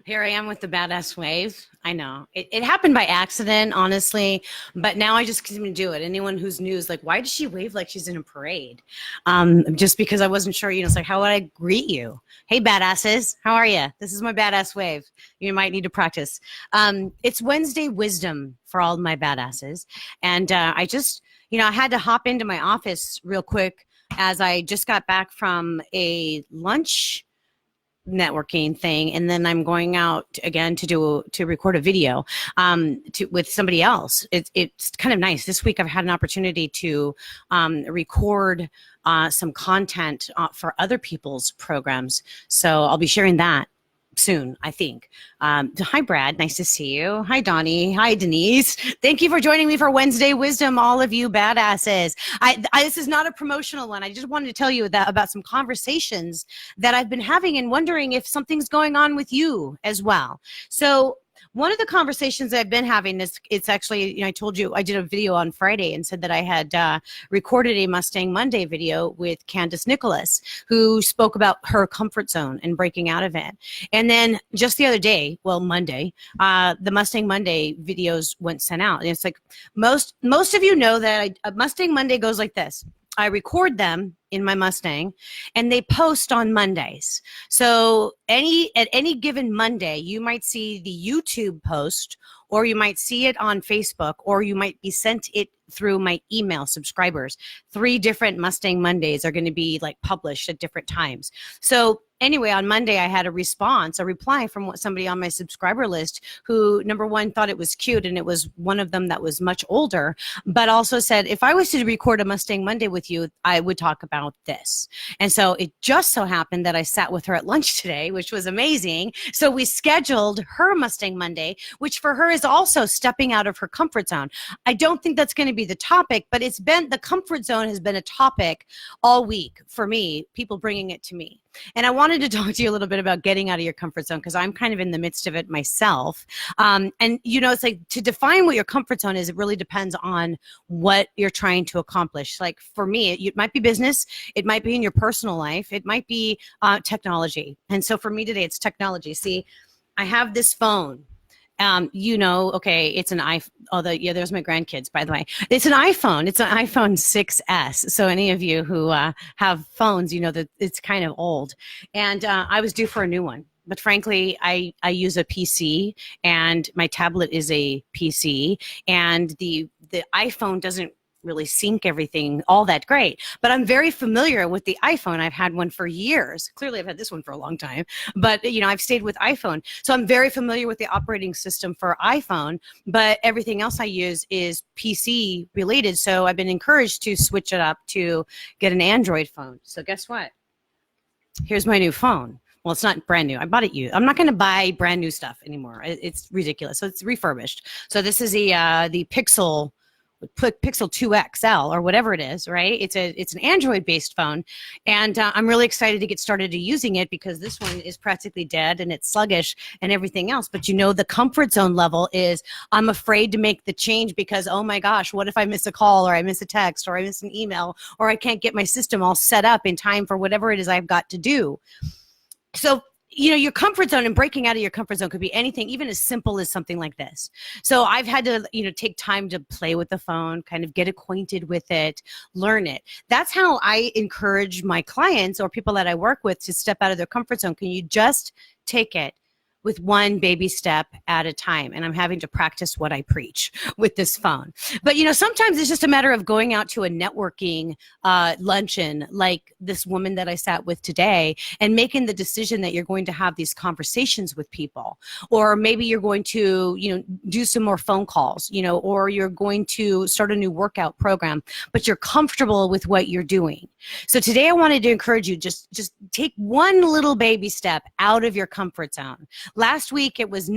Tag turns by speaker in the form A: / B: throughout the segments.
A: Here I am with the badass wave. I know it happened by accident, honestly, but now I just continue to do it. Anyone who's new is like, why does she wave like she's in a parade? Just because I wasn't sure, it's like, how would I greet you? Hey, badasses, how are you? This is my badass wave. You might need to practice. It's Wednesday wisdom for all my badasses. And I just, I had to hop into my office real quick as I just got back from a lunch networking thing, and then I'm going out again to record a video with somebody else. It's kind of nice. This week I've had an opportunity to record some content for other people's programs, so I'll be sharing that soon, I think. Hi, Brad. Nice to see you. Hi, Donnie. Hi, Denise. Thank you for joining me for Wednesday Wisdom, all of you badasses. This is not a promotional one. I just wanted to tell you about some conversations that I've been having and wondering if something's going on with you as well. So one of the conversations I've been having is, it's actually, I told you I did a video on Friday and said that I had recorded a Mustang Monday video with Candace Nicholas, who spoke about her comfort zone and breaking out of it. And then just the other day, well, Monday, the Mustang Monday videos went sent out. And it's like, most of you know that Mustang Monday goes like this. I record them in my Mustang and they post on Mondays. So at any given Monday, you might see the YouTube post, or you might see it on Facebook, or you might be sent it through my email subscribers. 3 different Mustang Mondays are going to be like published at different times. So anyway, on Monday, I had a reply from somebody on my subscriber list who, number one, thought it was cute, and it was one of them that was much older, but also said, if I was to record a Mustang Monday with you, I would talk about this. And so it just so happened that I sat with her at lunch today, which was amazing. So we scheduled her Mustang Monday, which for her is also stepping out of her comfort zone. I don't think that's going to be the topic, but the comfort zone has been a topic all week for me, people bringing it to me. And I wanted to talk to you a little bit about getting out of your comfort zone, because I'm kind of in the midst of it myself. And, it's like, to define what your comfort zone is, it really depends on what you're trying to accomplish. Like for me, it might be business. It might be in your personal life. It might be technology. And so for me today, it's technology. See, I have this phone. Okay, it's an iPhone. Although, yeah, there's my grandkids, by the way. It's an iPhone. It's an iPhone 6S. So any of you who have phones, you know that it's kind of old. And I was due for a new one. But frankly, I use a PC, and my tablet is a PC, and the iPhone doesn't really sync everything all that great. But I'm very familiar with the iPhone. I've had one for years. Clearly, I've had this one for a long time. But, I've stayed with iPhone. So I'm very familiar with the operating system for iPhone. But everything else I use is PC related. So I've been encouraged to switch it up to get an Android phone. So guess what? Here's my new phone. Well, it's not brand new. I bought it used. I'm not going to buy brand new stuff anymore. It's ridiculous. So it's refurbished. So this is the Pixel 2 XL or whatever it is, right? It's an Android based phone, and I'm really excited to get started to using it, because this one is practically dead and it's sluggish and everything else. But the comfort zone level is, I'm afraid to make the change because, oh my gosh, what if I miss a call, or I miss a text, or I miss an email, or I can't get my system all set up in time for whatever it is I've got to do. So your comfort zone and breaking out of your comfort zone could be anything, even as simple as something like this. So I've had to, take time to play with the phone, kind of get acquainted with it, learn it. That's how I encourage my clients or people that I work with to step out of their comfort zone. Can you just take it with one baby step at a time? And I'm having to practice what I preach with this phone. But, sometimes it's just a matter of going out to a networking luncheon like this woman that I sat with today, and making the decision that you're going to have these conversations with people. Or maybe you're going to, do some more phone calls, or you're going to start a new workout program, but you're comfortable with what you're doing. So today I wanted to encourage you, just take one little baby step out of your comfort zone. Last week, it was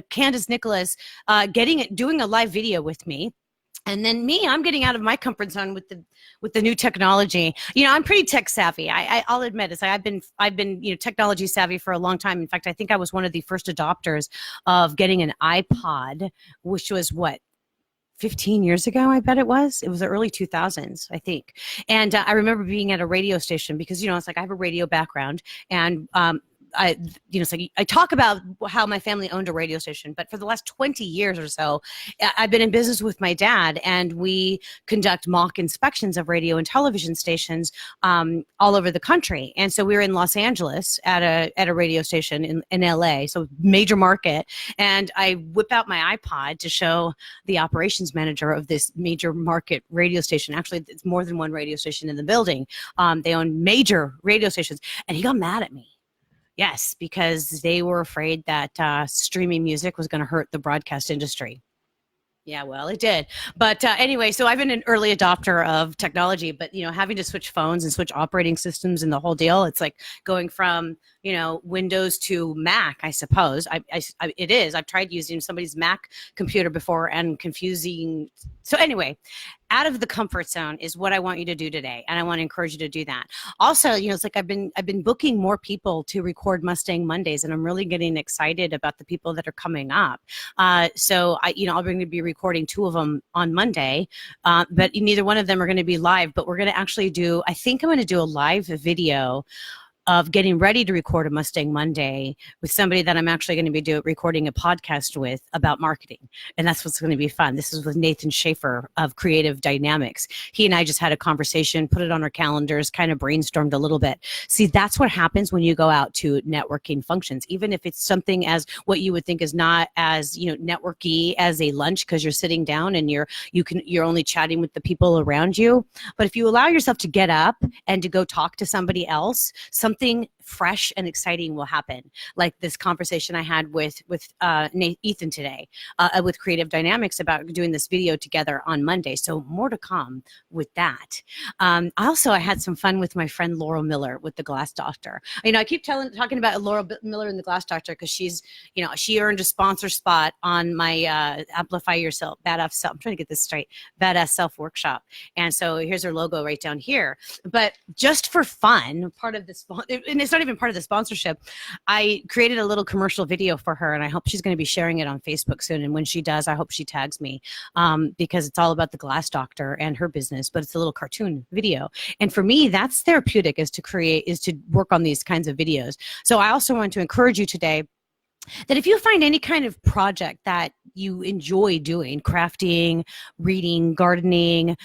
A: Candace Nicholas doing a live video with me. And then I'm getting out of my comfort zone with the new technology. I'm pretty tech savvy. I'll admit it. I've been technology savvy for a long time. In fact, I think I was one of the first adopters of getting an iPod, which was 15 years ago, I bet it was. It was the early 2000s, I think. And I remember being at a radio station because, it's like I have a radio background, and it's like I talk about how my family owned a radio station, but for the last 20 years or so, I've been in business with my dad, and we conduct mock inspections of radio and television stations all over the country. And so we were in Los Angeles at a radio station in LA, so major market. And I whip out my iPod to show the operations manager of this major market radio station. Actually, it's more than one radio station in the building. They own major radio stations, and he got mad at me. Yes, because they were afraid that streaming music was going to hurt the broadcast industry. Yeah, well, it did. But anyway, so I've been an early adopter of technology, but, having to switch phones and switch operating systems and the whole deal, it's like going from, Windows to Mac, I suppose. It is. I've tried using somebody's Mac computer before and confusing. So anyway, out of the comfort zone is what I want you to do today. And I want to encourage you to do that. Also, it's like I've been booking more people to record Mustang Mondays, and I'm really getting excited about the people that are coming up. So I'm going to be recording 2 of them on Monday, but neither one of them are going to be live, but we're going to actually I think I'm going to do a live video of getting ready to record a Mustang Monday with somebody that I'm actually going to be recording a podcast with about marketing. And that's what's going to be fun. This is with Nathan Schaefer of Creative Dynamics. He and I just had a conversation, put it on our calendars, kind of brainstormed a little bit. See, that's what happens when you go out to networking functions, even if it's something as what you would think is not as, networky as a lunch, because you're sitting down and you're only chatting with the people around you. But if you allow yourself to get up and to go talk to somebody else, something fresh and exciting will happen, like this conversation I had with Ethan today with Creative Dynamics about doing this video together on Monday. So more to come with that. I had some fun with my friend Laurel Miller with the Glass Doctor. I keep talking about Laurel Miller and the Glass Doctor because she's, she earned a sponsor spot on my Amplify Yourself, Badass Self. I'm trying to get this straight, Badass Self workshop. And so here's her logo right down here. But just for fun, part of this, and it's not even part of the sponsorship, I created a little commercial video for her, and I hope she's going to be sharing it on Facebook soon. And when she does, I hope she tags me because it's all about the Glass Doctor and her business, but it's a little cartoon video. And for me, that's therapeutic, is to work on these kinds of videos. So I also want to encourage you today that if you find any kind of project that you enjoy doing, crafting, reading, gardening,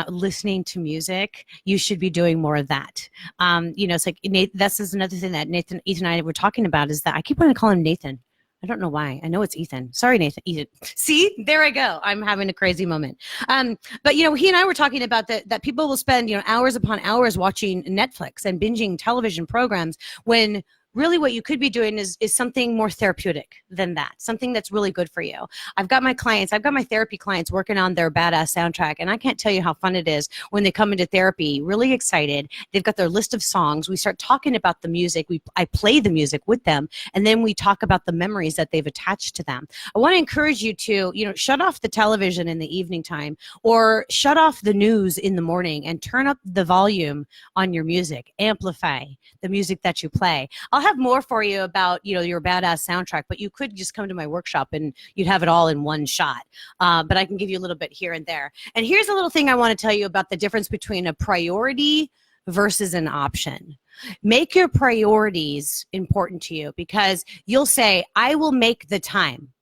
A: listening to music, you should be doing more of that. It's like this is another thing that Ethan and I were talking about, is that I keep wanting to call him Nathan. I don't know why. I know it's Ethan. Sorry, Nathan. Ethan. See, there I go. I'm having a crazy moment. But he and I were talking about that people will spend hours upon hours watching Netflix and binging television programs when really what you could be doing is something more therapeutic than that, something that's really good for you. I've got my therapy clients working on their badass soundtrack, and I can't tell you how fun it is when they come into therapy, really excited. They've got their list of songs. We start talking about the music. I play the music with them, and then we talk about the memories that they've attached to them. I want to encourage you to, shut off the television in the evening time, or shut off the news in the morning and turn up the volume on your music. Amplify the music that you play. I'll have more for you about, your badass soundtrack, but you could just come to my workshop and you'd have it all in one shot. But I can give you a little bit here and there. And here's a little thing I want to tell you about the difference between a priority versus an option. Make your priorities important to you, because you'll say, I will make the time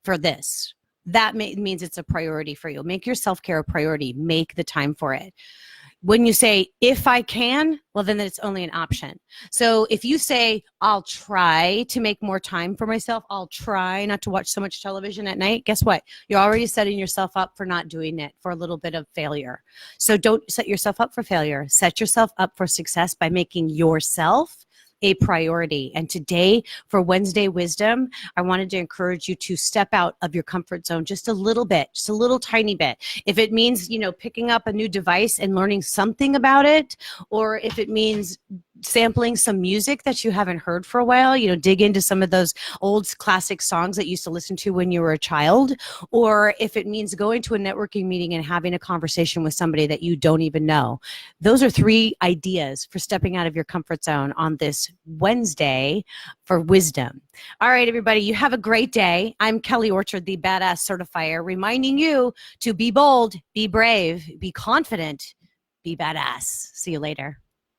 A: for this. That means it's a priority for you. Make your self-care a priority. Make the time for it. When you say, if I can, well, then it's only an option. So if you say, I'll try to make more time for myself, I'll try not to watch so much television at night, guess what? You're already setting yourself up for not doing it, for a little bit of failure. So don't set yourself up for failure. Set yourself up for success by making yourself a priority. And today, for Wednesday Wisdom, I wanted to encourage you to step out of your comfort zone just a little bit, just a little tiny bit. If it means, picking up a new device and learning something about it, or if it means sampling some music that you haven't heard for a while, dig into some of those old classic songs that you used to listen to when you were a child, or if it means going to a networking meeting and having a conversation with somebody that you don't even know. Those are 3 ideas for stepping out of your comfort zone on this Wednesday for Wisdom. All right, everybody, you have a great day. I'm Kelly Orchard, the Badass Certifier, reminding you to be bold, be brave, be confident, be badass. See you later.